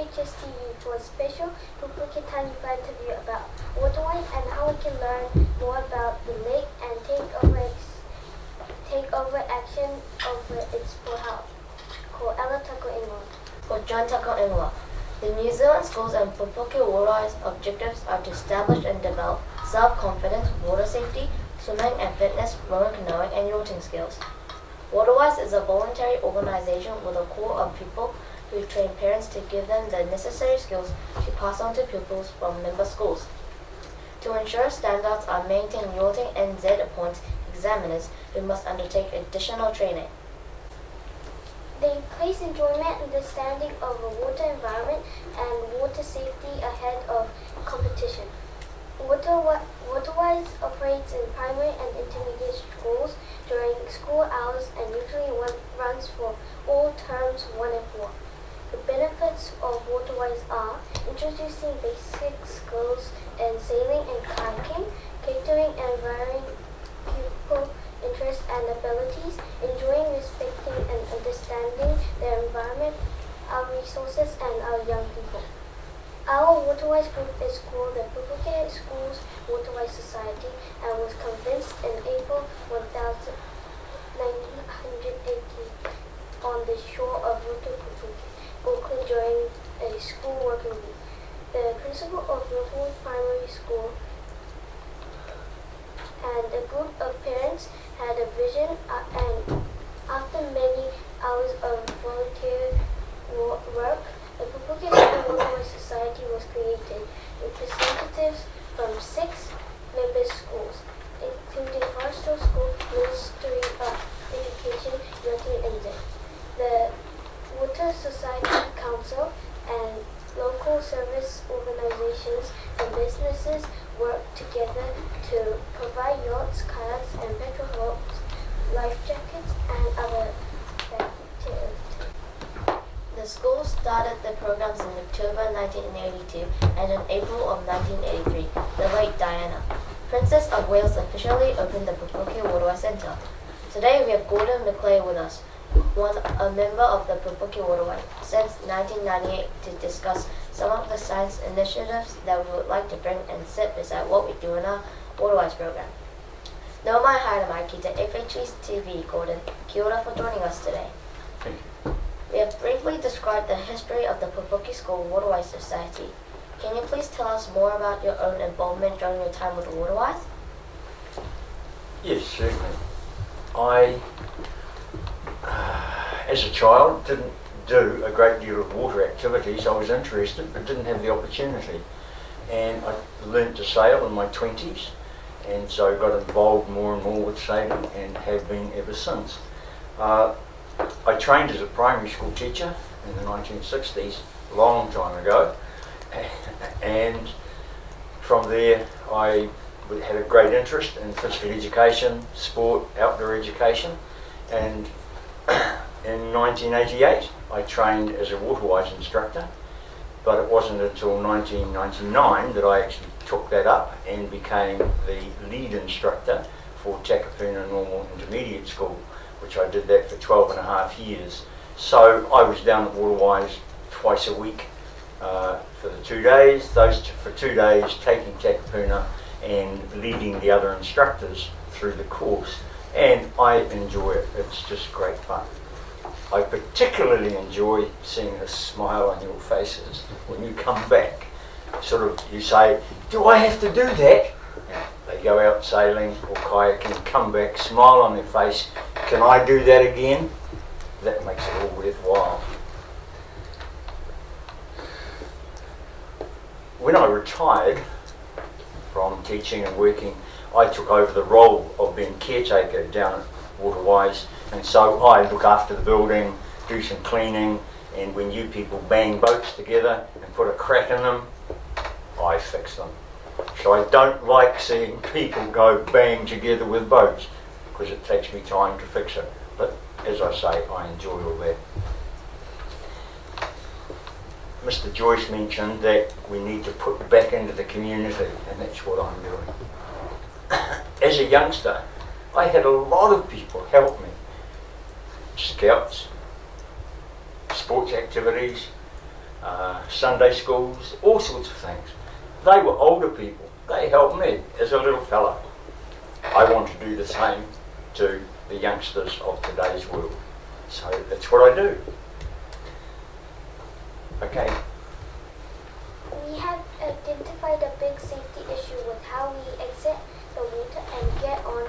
FHST for a special Pupuke Taniwha interview about Waterwise and how we can learn more about the lake and take over action over its pohaau. Ko Ella Tako Ingoa. Ko John Tako Ingoa. The New Zealand schools and Pupuke Waterwise objectives are to establish and develop self-confidence, water safety, swimming and fitness, rowing, canoeing and yachting skills. Waterwise is a voluntary organization with a core of people who train parents to give them the necessary skills to pass on to pupils from member schools. To ensure standards are maintained, yachting NZ appoints examiners who must undertake additional training. They place enjoyment and understanding of the water environment and water safety ahead of competition. Waterwise operates in primary and intermediate schools during school hours and usually runs for all terms 1 and 4. The benefits of Waterwise are introducing basic skills in sailing and kayaking, catering and varying pupil interests and abilities, enjoying, respecting and understanding the environment, our resources and our young people. Our Waterwise group is called the Pupuke Schools Waterwise Society and was convinced in April 1980 on the shore of Pupuke, Auckland during a school working week. The principal of Waterwise Primary School and a group of parents had a vision and after many hours of volunteer work, the Pupuke School Waterwise Society was created, representatives from 6 member schools, including Forestall School, Ministry of Education, Yachting NZ. The Water Society Council and local service organizations and businesses work together to provide yachts, kayaks and petrol boats, life jackets and other activities. The school started the programs in October 1982 and in April of 1983, the late Diana, Princess of Wales, officially opened the Pupuke Waterwise Centre. Today we have Gordon McLeay with us, a member of the Pupuke Waterwise since 1998, to discuss some of the science initiatives that we would like to bring and sit beside what we do in our Waterwise program. No mai haere mai ki te FHS TV, Gordon. Kia ora for joining us today. Thank you. We have briefly described the history of the Pupuke School Waterwise Society. Can you please tell us more about your own involvement during your time with the Waterwise? Yes, certainly. I, as a child, didn't do a great deal of water activities. I was interested but didn't have the opportunity. And I learned to sail in my 20s and so got involved more and more with sailing and have been ever since. I trained as a primary school teacher in the 1960s, a long time ago, and from there I had a great interest in physical education, sport, outdoor education, and in 1988 I trained as a Waterwise instructor, but it wasn't until 1999 that I actually took that up and became the lead instructor for Takapuna Normal Intermediate School, which I did that for 12 and a half years. So I was down at Waterwise twice a week for the 2 days, for 2 days taking Takapuna and leading the other instructors through the course. And I enjoy it, it's just great fun. I particularly enjoy seeing a smile on your faces when you come back. Sort of, you say, do I have to do that? They go out sailing or kayaking, come back, smile on their face. Can I do that again? That makes it all worthwhile. When I retired from teaching and working, I took over the role of being caretaker down at Waterwise, and so I look after the building, do some cleaning, and when you people bang boats together and put a crack in them, I fix them. So I don't like seeing people go bang together with boats because it takes me time to fix it. But as I say, I enjoy all that. Mr. Joyce mentioned that we need to put back into the community, and that's what I'm doing. As a youngster, I had a lot of people help me. Scouts, sports activities, Sunday schools, all sorts of things. They were older people. They helped me as a little fella. I want to do the same to the youngsters of today's world. So that's what I do. Okay. We have identified a big safety issue with how we exit the water and get on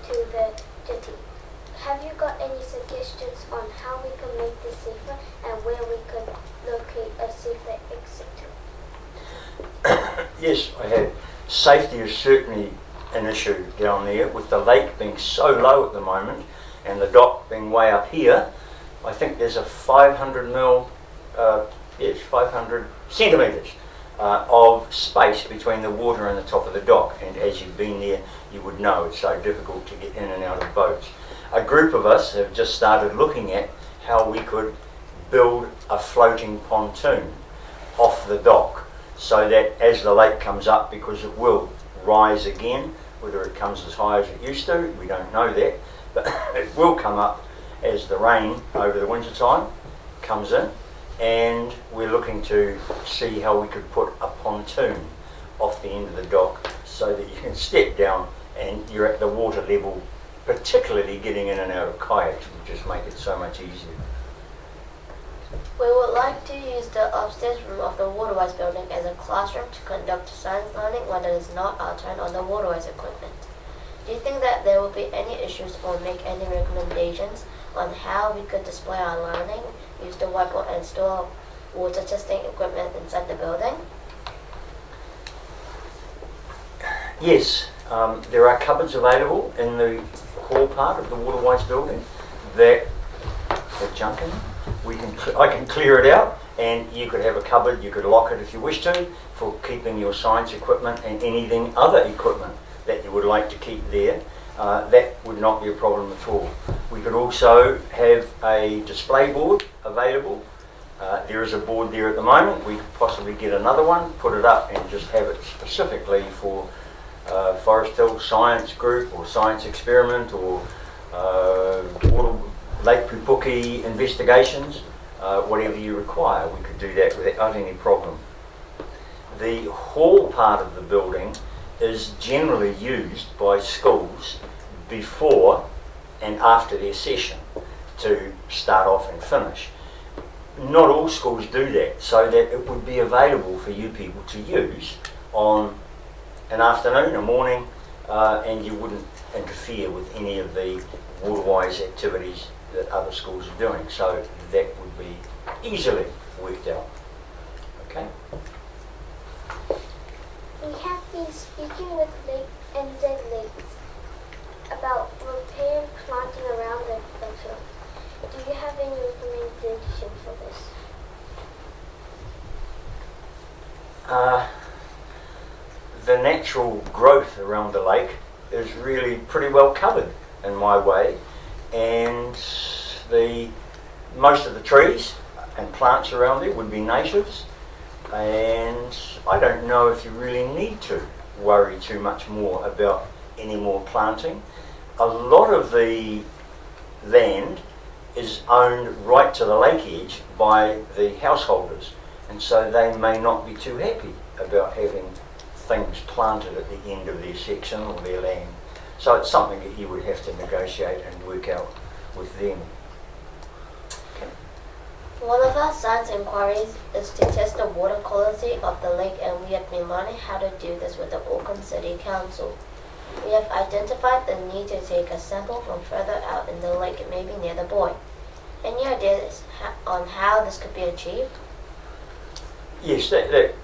to the jetty. Have you got any suggestions on how we can make this safer and where we could locate a safer exit to? Yes, I have. Safety is certainly an issue down there, with the lake being so low at the moment and the dock being way up here. I think there's a 500 centimetres of space between the water and the top of the dock, and as you've been there you would know it's so difficult to get in and out of boats. A group of us have just started looking at how we could build a floating pontoon off the dock, so that as the lake comes up, because it will rise again, whether it comes as high as it used to, we don't know that, but it will come up as the rain over the winter time comes in, and we're looking to see how we could put a pontoon off the end of the dock so that you can step down and you're at the water level, particularly getting in and out of kayaks would just make it so much easier. We would like to use the upstairs room of the Waterwise building as a classroom to conduct science learning when it is not our turn on the Waterwise equipment. Do you think that there will be any issues or make any recommendations on how we could display our learning, use the whiteboard and store water testing equipment inside the building? Yes, there are cupboards available in the hall part of the Waterwise building that have junk in them. I can clear it out, and you could have a cupboard, you could lock it if you wish to, for keeping your science equipment and anything other equipment that you would like to keep there. That would not be a problem at all. We could also have a display board available. There is a board there at the moment. We could possibly get another one, put it up and just have it specifically for Forest Hill Science Group or Science Experiment or Lake Pupuke investigations, whatever you require. We could do that without any problem. The hall part of the building is generally used by schools before and after their session to start off and finish. Not all schools do that, so that it would be available for you people to use on an afternoon, a morning, and you wouldn't interfere with any of the Waterwise activities that other schools are doing. So that would be easily worked out. Okay? We have been speaking with NZ Lakes about repair and planting around the field. Do you have any recommendation for this? The natural growth around the lake is really pretty well covered in my way, and most of the trees and plants around there would be natives, and I don't know if you really need to worry too much more about any more planting. A lot of the land is owned right to the lake edge by the householders, and so they may not be too happy about having things planted at the end of their section or their land. So it's something that you would have to negotiate and work out with them. Okay. One of our science inquiries is to test the water quality of the lake, and we have been learning how to do this with the Auckland City Council. We have identified the need to take a sample from further out in the lake, maybe near the buoy. Any ideas on how this could be achieved? Yes, that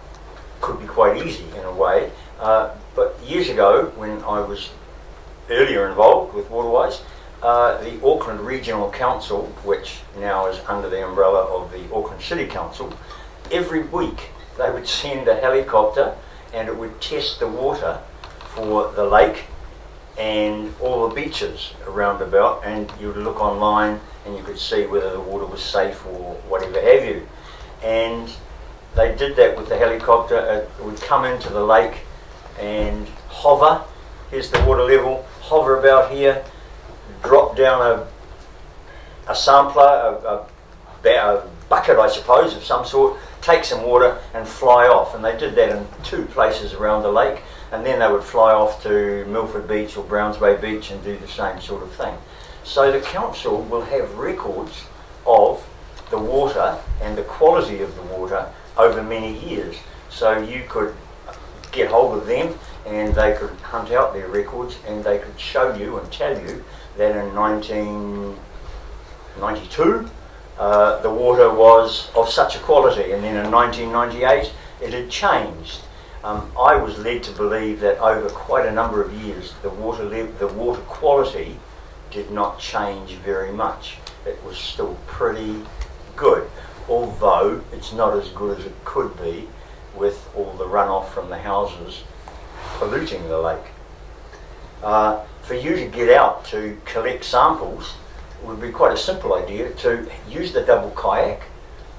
could be quite easy in a way, but years ago when I was earlier involved with Waterwise, the Auckland Regional Council, which now is under the umbrella of the Auckland City Council, every week they would send a helicopter and it would test the water for the lake and all the beaches around about, and you would look online and you could see whether the water was safe or whatever have you. And they did that with the helicopter. It would come into the lake and hover. Here's the water level. Hover about here. Drop down a sampler, a bucket, I suppose, of some sort, take some water and fly off. And they did that in 2 places around the lake, and then they would fly off to Milford Beach or Browns Bay Beach and do the same sort of thing. So the council will have records of the water and the quality of the water over many years. So you could get hold of them and they could hunt out their records and they could show you and tell you that in 1992 the water was of such a quality, and then in 1998 it had changed. I was led to believe that over quite a number of years the water quality did not change very much. It was still pretty good, although it's not as good as it could be with all the runoff from the houses polluting the lake. For you to get out to collect samples would be quite a simple idea, to use the double kayak,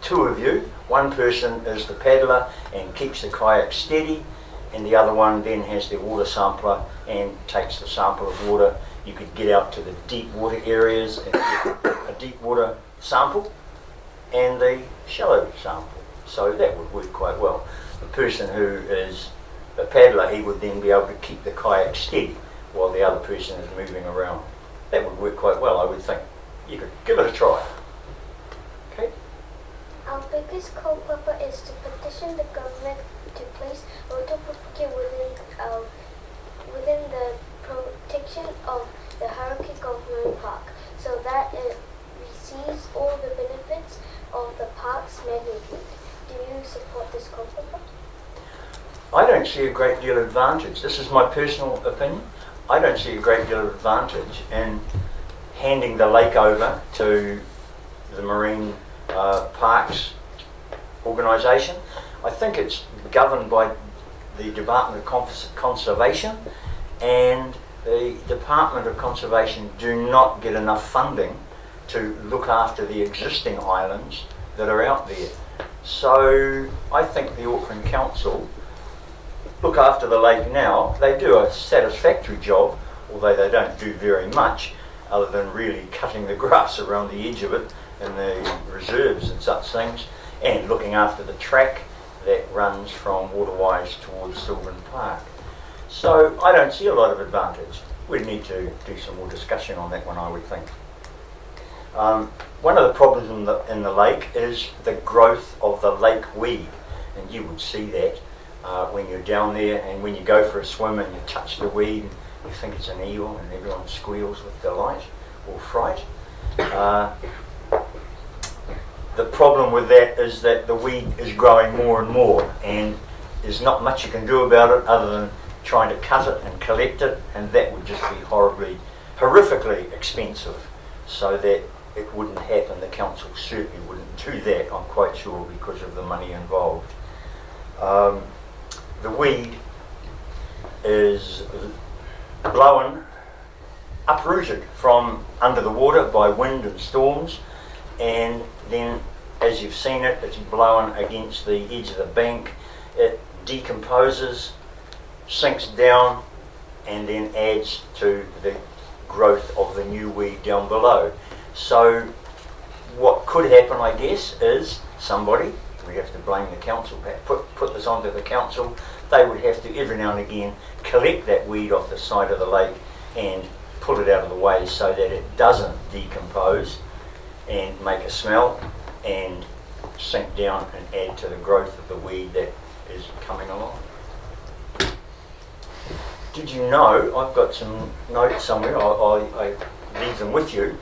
2 of you, one person is the paddler and keeps the kayak steady, and the other one then has their water sampler and takes the sample of water. You could get out to the deep water areas and get a deep water sample and the shallow sample. So that would work quite well. The person who is the paddler, he would then be able to keep the kayak steady while the other person is moving around. That would work quite well, I would think. You could give it a try. Okay? Our biggest kaupapa is to petition the government to place Roto Pupuke within the protection of the Hurricane Government Park, so that it receives all the benefits of the park's management. Do you support this kaupapa? I don't see a great deal of advantage. This is my personal opinion. I don't see a great deal of advantage in handing the lake over to the Marine Parks organisation. I think it's governed by the Department of Conservation, and the Department of Conservation do not get enough funding to look after the existing islands that are out there. So I think the Auckland Council look after the lake now. They do a satisfactory job, although they don't do very much other than really cutting the grass around the edge of it and the reserves and such things, and looking after the track that runs from Waterwise towards Sylvan Park. So I don't see a lot of advantage. We'd need to do some more discussion on that one, I would think. One of the problems in the lake is the growth of the lake weed, and you would see that when you're down there, and when you go for a swim and you touch the weed and you think it's an eel and everyone squeals with delight or fright. The problem with that is that the weed is growing more and more, and there's not much you can do about it other than trying to cut it and collect it, and that would just be horrifically expensive, so that it wouldn't happen. The council certainly wouldn't do that, I'm quite sure, because of the money involved. The weed is blown, uprooted from under the water by wind and storms, and then, as you've seen it, it's blown against the edge of the bank. It decomposes, sinks down, and then adds to the growth of the new weed down below. So what could happen, I guess, is somebody, we have to blame the council, put this onto the council, they would have to every now and again collect that weed off the side of the lake and pull it out of the way so that it doesn't decompose and make a smell and sink down and add to the growth of the weed that is coming along. Did you know, I've got some notes somewhere, I leave them with you.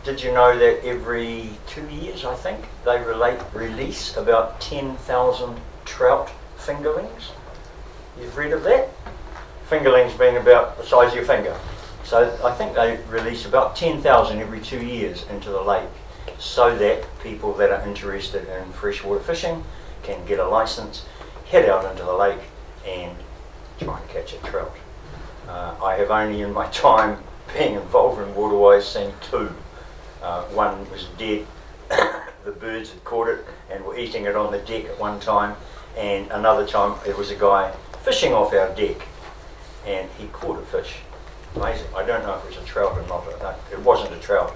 Did you know that every 2 years, I think, they release about 10,000 trout fingerlings? You've read of that? Fingerlings being about the size of your finger. So I think they release about 10,000 every 2 years into the lake, so that people that are interested in freshwater fishing can get a license, head out into the lake and try and catch a trout. I have only in my time being involved in Waterwise seen 2. One was dead, the birds had caught it and were eating it on the deck at one time, and another time there was a guy fishing off our deck and he caught a fish. Amazing. I don't know if it was a trout or not. It wasn't a trout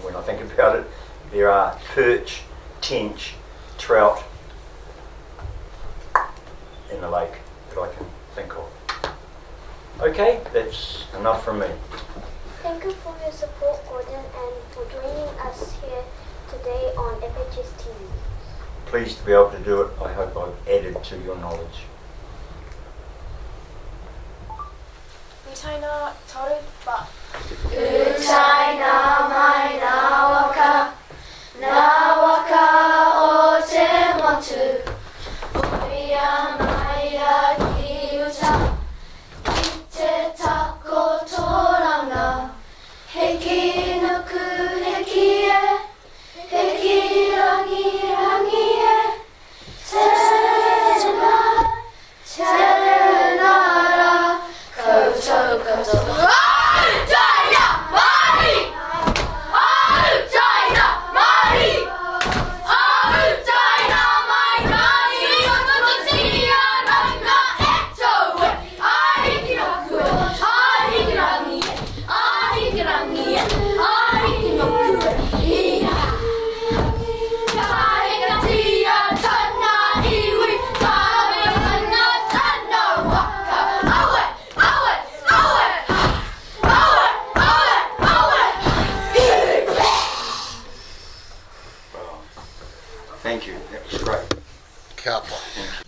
when I think about it, there are perch, tench, trout in the lake that I can think of. Okay, that's enough from me. Thank you for your support, Gordon, and for joining us here today on FHS TV. Pleased to be able to do it. I hope I've added to your knowledge. Utaina tarupa. Utaina mai nā waka o te motu. Uia mai a ki uta, ki te tako tōranga. He ki nuku he ki e, he ki rangi rangi e. Te nara, koutou koutou. Thank you. That was great. Cowboy. Thank you.